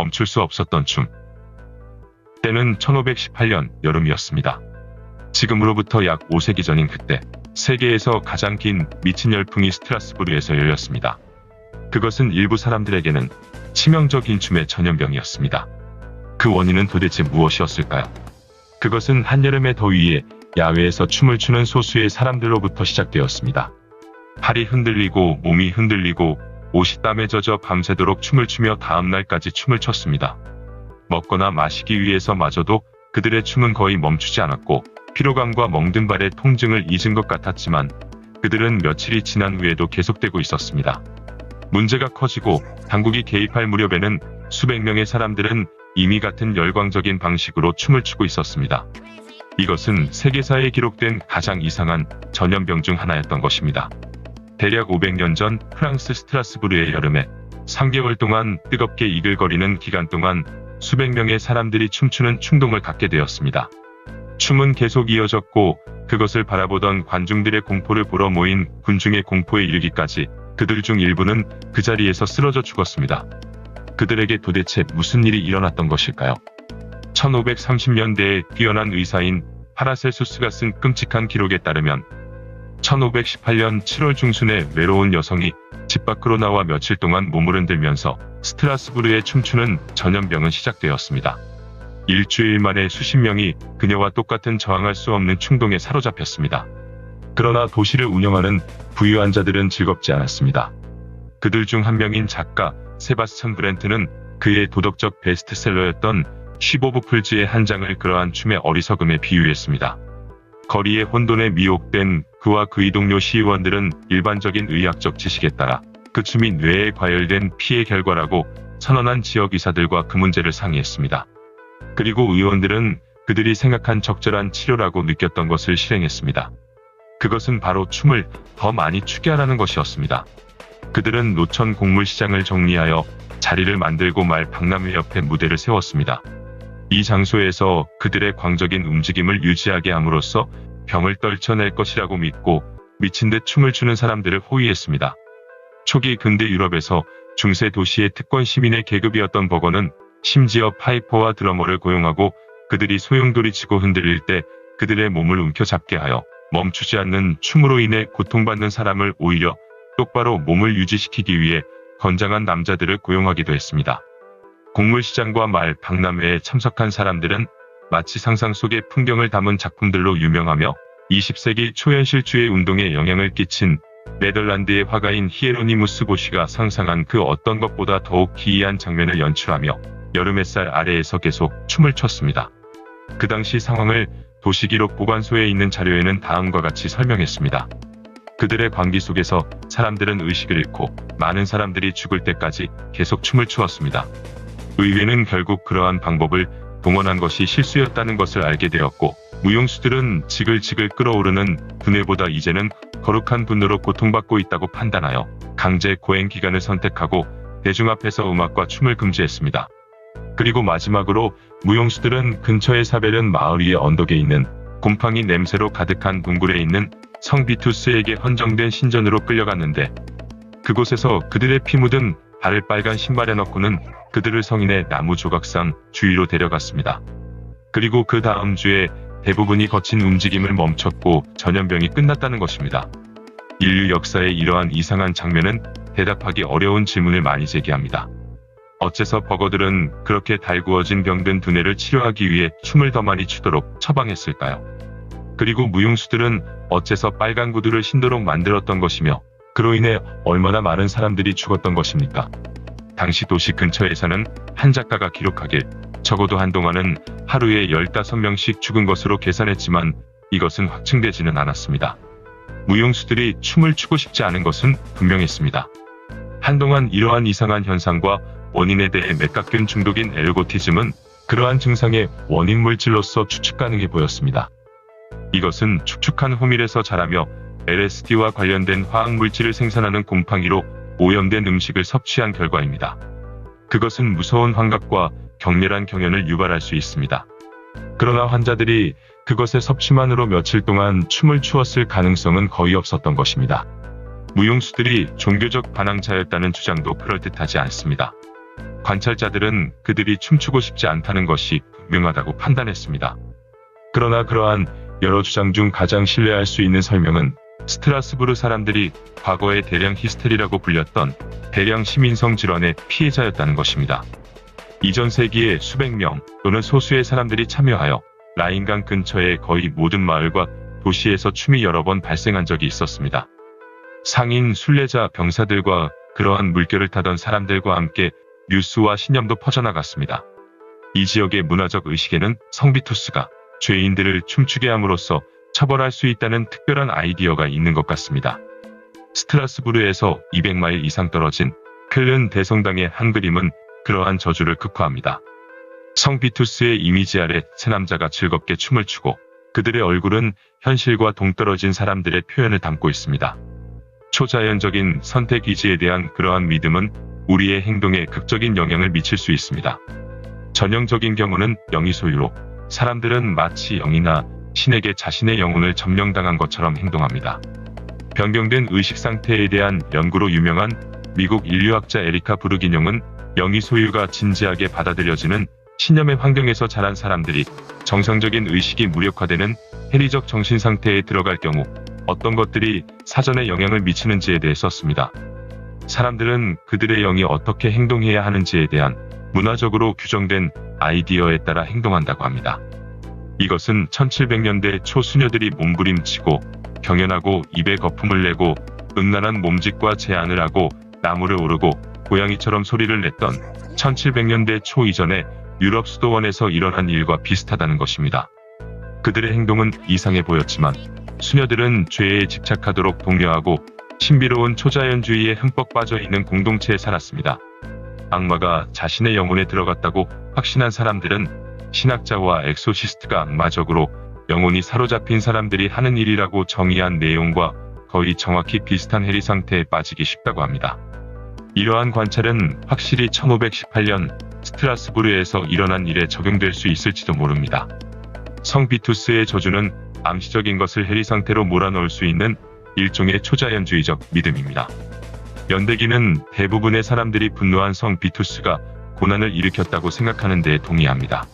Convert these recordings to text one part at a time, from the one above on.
멈출 수 없었던 춤. 때는 1518년 여름이었습니다. 지금으로부터 약 5세기 전인 그때 세계에서 가장 긴 미친 열풍이 스트라스부르에서 열렸습니다. 그것은 일부 사람들에게는 치명적인 춤의 전염병이었습니다. 그 원인은 도대체 무엇이었을까요? 그것은 한여름의 더위에 야외에서 춤을 추는 소수의 사람들로부터 시작되었습니다. 팔이 흔들리고 몸이 흔들리고 옷이 땀에 젖어 밤새도록 춤을 추며 다음날까지 춤을 췄습니다. 먹거나 마시기 위해서마저도 그들의 춤은 거의 멈추지 않았고 피로감과 멍든 발의 통증을 잊은 것 같았지만 그들은 며칠이 지난 후에도 계속되고 있었습니다. 문제가 커지고 당국이 개입할 무렵에는 수백 명의 사람들은 이미 같은 열광적인 방식으로 춤을 추고 있었습니다. 이것은 세계사에 기록된 가장 이상한 전염병 중 하나였던 것입니다. 대략 500년 전 프랑스 스트라스부르의 여름에 3개월 동안 뜨겁게 이글거리는 기간 동안 수백 명의 사람들이 춤추는 충동을 갖게 되었습니다. 춤은 계속 이어졌고 그것을 바라보던 관중들의 공포를 보러 모인 군중의 공포에 이르기까지 그들 중 일부는 그 자리에서 쓰러져 죽었습니다. 그들에게 도대체 무슨 일이 일어났던 것일까요? 1530년대에 뛰어난 의사인 파라셀수스가 쓴 끔찍한 기록에 따르면 1518년 7월 중순에 외로운 여성이 집 밖으로 나와 며칠 동안 몸을 흔들면서 스트라스부르에 춤추는 전염병은 시작되었습니다. 일주일 만에 수십 명이 그녀와 똑같은 저항할 수 없는 충동에 사로잡혔습니다. 그러나 도시를 운영하는 부유한 자들은 즐겁지 않았습니다. 그들 중 한 명인 작가 세바스찬 브렌트는 그의 도덕적 베스트셀러였던 쉬보브 풀즈의 한 장을 그러한 춤의 어리석음에 비유했습니다. 거리의 혼돈에 미혹된 그와 그의 동료 시의원들은 일반적인 의학적 지식에 따라 그 춤이 뇌에 과열된 피의 결과라고 선언한 지역 의사들과 그 문제를 상의했습니다. 그리고 의원들은 그들이 생각한 적절한 치료라고 느꼈던 것을 실행했습니다. 그것은 바로 춤을 더 많이 추게 하라는 것이었습니다. 그들은 노천 곡물시장을 정리하여 자리를 만들고 말 박람회 옆에 무대를 세웠습니다. 이 장소에서 그들의 광적인 움직임을 유지하게 함으로써 병을 떨쳐낼 것이라고 믿고 미친 듯 춤을 추는 사람들을 호위했습니다. 초기 근대 유럽에서 중세 도시의 특권 시민의 계급이었던 버거는 심지어 파이퍼와 드러머를 고용하고 그들이 소용돌이치고 흔들릴 때 그들의 몸을 움켜잡게 하여 멈추지 않는 춤으로 인해 고통받는 사람을 오히려 똑바로 몸을 유지시키기 위해 건장한 남자들을 고용하기도 했습니다. 곡물시장과 말 박람회에 참석한 사람들은 마치 상상 속의 풍경을 담은 작품들로 유명하며 20세기 초현실주의 운동에 영향을 끼친 네덜란드의 화가인 히에로니무스 보시가 상상한 그 어떤 것보다 더욱 기이한 장면을 연출하며 여름 햇살 아래에서 계속 춤을 췄습니다. 그 당시 상황을 도시기록 보관소에 있는 자료에는 다음과 같이 설명했습니다. 그들의 광기 속에서 사람들은 의식을 잃고 많은 사람들이 죽을 때까지 계속 춤을 추었습니다. 의회는 결국 그러한 방법을 동원한 것이 실수였다는 것을 알게 되었고 무용수들은 지글지글 끓어오르는 분해보다 이제는 거룩한 분노로 고통받고 있다고 판단하여 강제 고행 기간을 선택하고 대중 앞에서 음악과 춤을 금지했습니다. 그리고 마지막으로 무용수들은 근처의 사베른 마을 위의 언덕에 있는 곰팡이 냄새로 가득한 동굴에 있는 성 비투스에게 헌정된 신전으로 끌려갔는데 그곳에서 그들의 피 묻은 발을 빨간 신발에 넣고는 그들을 성인의 나무 조각상 주위로 데려갔습니다. 그리고 그 다음 주에 대부분이 거친 움직임을 멈췄고 전염병이 끝났다는 것입니다. 인류 역사의 이러한 이상한 장면은 대답하기 어려운 질문을 많이 제기합니다. 어째서 버거들은 그렇게 달구어진 병든 두뇌를 치료하기 위해 춤을 더 많이 추도록 처방했을까요? 그리고 무용수들은 어째서 빨간 구두를 신도록 만들었던 것이며 그로 인해 얼마나 많은 사람들이 죽었던 것입니까? 당시 도시 근처에서는 한 작가가 기록하길 적어도 한동안은 하루에 15명씩 죽은 것으로 계산했지만 이것은 확증되지는 않았습니다. 무용수들이 춤을 추고 싶지 않은 것은 분명했습니다. 한동안 이러한 이상한 현상과 원인에 대해 맥가균 중독인 에르고티즘은 그러한 증상의 원인 물질로서 추측 가능해 보였습니다. 이것은 축축한 호밀에서 자라며 LSD와 관련된 화학물질을 생산하는 곰팡이로 오염된 음식을 섭취한 결과입니다. 그것은 무서운 환각과 격렬한 경련을 유발할 수 있습니다. 그러나 환자들이 그것의 섭취만으로 며칠 동안 춤을 추었을 가능성은 거의 없었던 것입니다. 무용수들이 종교적 반항자였다는 주장도 그럴듯하지 않습니다. 관찰자들은 그들이 춤추고 싶지 않다는 것이 분명하다고 판단했습니다. 그러나 그러한 여러 주장 중 가장 신뢰할 수 있는 설명은 스트라스부르 사람들이 과거에 대량 히스테리라고 불렸던 대량 시민성 질환의 피해자였다는 것입니다. 이전 세기에 수백 명 또는 소수의 사람들이 참여하여 라인강 근처의 거의 모든 마을과 도시에서 춤이 여러 번 발생한 적이 있었습니다. 상인, 순례자, 병사들과 그러한 물결을 타던 사람들과 함께 뉴스와 신념도 퍼져나갔습니다. 이 지역의 문화적 의식에는 성비투스가 죄인들을 춤추게 함으로써 처벌할 수 있다는 특별한 아이디어가 있는 것 같습니다. 스트라스부르에서 200마일 이상 떨어진 클른 대성당의 한 그림은 그러한 저주를 극화합니다. 성비투스의 이미지 아래 세 남자가 즐겁게 춤을 추고 그들의 얼굴은 현실과 동떨어진 사람들의 표현을 담고 있습니다. 초자연적인 선택 의지에 대한 그러한 믿음은 우리의 행동에 극적인 영향을 미칠 수 있습니다. 전형적인 경우는 영이 소유로 사람들은 마치 영이나 신에게 자신의 영혼을 점령당한 것처럼 행동합니다. 변경된 의식 상태에 대한 연구로 유명한 미국 인류학자 에리카 부르기뇽은 영이 소유가 진지하게 받아들여지는 신념의 환경에서 자란 사람들이 정상적인 의식이 무력화되는 해리적 정신 상태에 들어갈 경우 어떤 것들이 사전에 영향을 미치는지에 대해 썼습니다. 사람들은 그들의 영이 어떻게 행동해야 하는지에 대한 문화적으로 규정된 아이디어에 따라 행동한다고 합니다. 이것은 1700년대 초 수녀들이 몸부림치고 경연하고 입에 거품을 내고 음란한 몸짓과 제안을 하고 나무를 오르고 고양이처럼 소리를 냈던 1700년대 초 이전에 유럽 수도원에서 일어난 일과 비슷하다는 것입니다. 그들의 행동은 이상해 보였지만 수녀들은 죄에 집착하도록 독려하고 신비로운 초자연주의에 흠뻑 빠져 있는 공동체에 살았습니다. 악마가 자신의 영혼에 들어갔다고 확신한 사람들은 신학자와 엑소시스트가 악마적으로 영혼이 사로잡힌 사람들이 하는 일이라고 정의한 내용과 거의 정확히 비슷한 해리 상태에 빠지기 쉽다고 합니다. 이러한 관찰은 확실히 1518년 스트라스부르에서 일어난 일에 적용될 수 있을지도 모릅니다. 성비투스의 저주는 암시적인 것을 해리 상태로 몰아넣을 수 있는 일종의 초자연주의적 믿음입니다. 연대기는 대부분의 사람들이 분노한 성비투스가 고난을 일으켰다고 생각하는 데 동의합니다.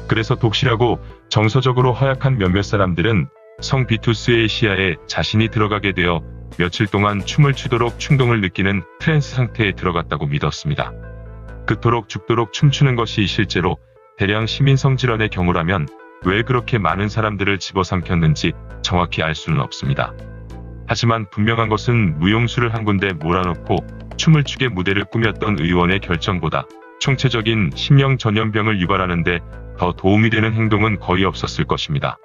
그래서 독실하고 정서적으로 허약한 몇몇 사람들은 성비투스의 시야에 자신이 들어가게 되어 며칠 동안 춤을 추도록 충동을 느끼는 트랜스 상태에 들어갔다고 믿었습니다. 그토록 죽도록 춤추는 것이 실제로 대량 시민성 질환의 경우라면 왜 그렇게 많은 사람들을 집어삼켰는지 정확히 알 수는 없습니다. 하지만 분명한 것은 무용수를 한 군데 몰아넣고 춤을 추게 무대를 꾸몄던 의원의 결정보다 총체적인 심령 전염병을 유발하는데 더 도움이 되는 행동은 거의 없었을 것입니다.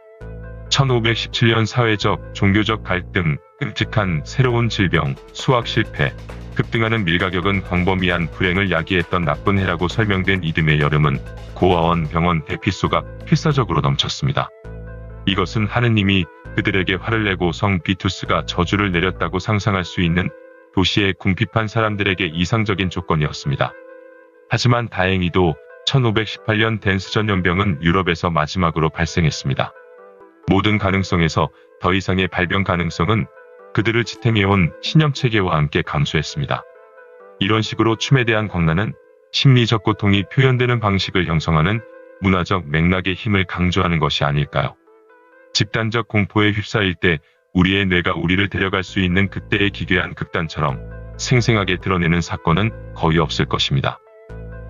1517년 사회적, 종교적 갈등, 끔찍한 새로운 질병, 수학 실패, 급등하는 밀가격은 광범위한 불행을 야기했던 나쁜 해라고 설명된 이듬해 여름은 고아원, 병원, 대피소가 필사적으로 넘쳤습니다. 이것은 하느님이 그들에게 화를 내고 성비투스가 저주를 내렸다고 상상할 수 있는 도시의 궁핍한 사람들에게 이상적인 조건이었습니다. 하지만 다행히도 1518년 댄스 전염병은 유럽에서 마지막으로 발생했습니다. 모든 가능성에서 더 이상의 발병 가능성은 그들을 지탱해온 신념체계와 함께 감소했습니다. 이런 식으로 춤에 대한 광란은 심리적 고통이 표현되는 방식을 형성하는 문화적 맥락의 힘을 강조하는 것이 아닐까요? 집단적 공포에 휩싸일 때 우리의 뇌가 우리를 데려갈 수 있는 그때의 기괴한 극단처럼 생생하게 드러내는 사건은 거의 없을 것입니다.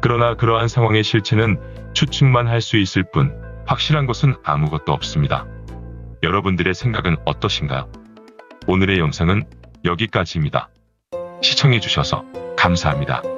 그러나 그러한 상황의 실체는 추측만 할 수 있을 뿐 확실한 것은 아무것도 없습니다. 여러분들의 생각은 어떠신가요? 오늘의 영상은 여기까지입니다. 시청해주셔서 감사합니다.